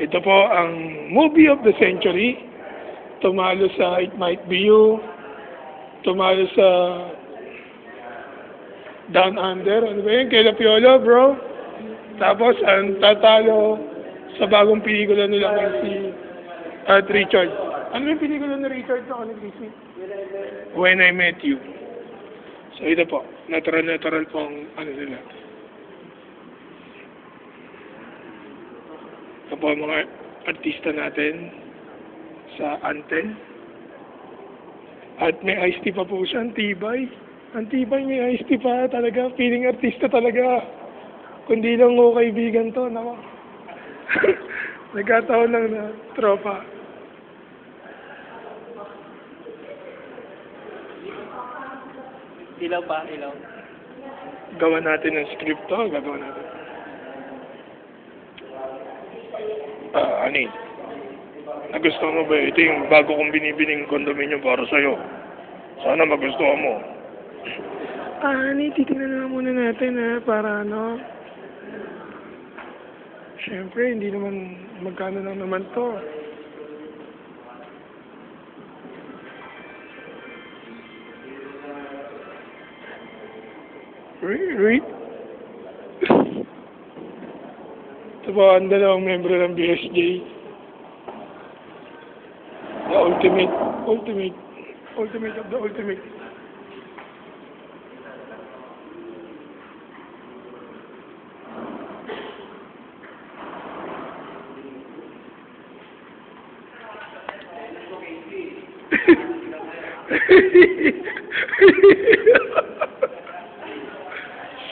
Ito po ang movie of the century. Tumalo sa It Might Be You. Tumalo sa Down Under. Ano ba yun? Kela Piolo, bro. Tapos, ang tatalo sa bagong pelikula nila kay si Richard. Ano yung pelikula ni Richard sa kanil si When I Met You. So, ito po. Natural pong ano nila. Ito po ang mga artista natin sa Antel. At may iced tea pa po siya. Ang tibay. Ang tibay, may iced tea pa talaga. Feeling artista talaga. Kundi lang ko kaibigan to. Nako. Nagkataon lang na tropa. Ilaw pa, ilaw. Gawa natin ng script to. Gagawa natin. Ani, nagustuhan mo ba? Ito yung bago kong binibining condominium para sa'yo. Sana magustuhan mo. Ani, titignan na muna natin para ano. Siyempre, hindi naman magkano lang naman to. Wait. Ito po ang dalawang membro ng BSJ. The ultimate of the ultimate.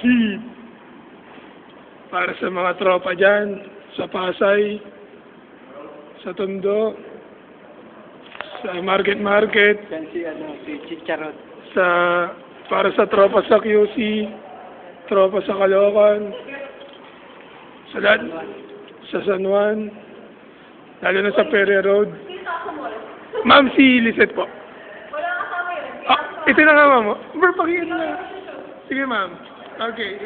Shit. Para sa mga tropa dyan, sa Pasay, sa Tondo, sa Market, Yan si Chicharot. para sa tropa sa QC, tropa sa Caloocan, sa lahat, sa San Juan, lalo na sa Perry Road. Ma'am, si Lisette po. Ito na nga, ma'am. Pakinggan na. Sige, ma'am. Okay.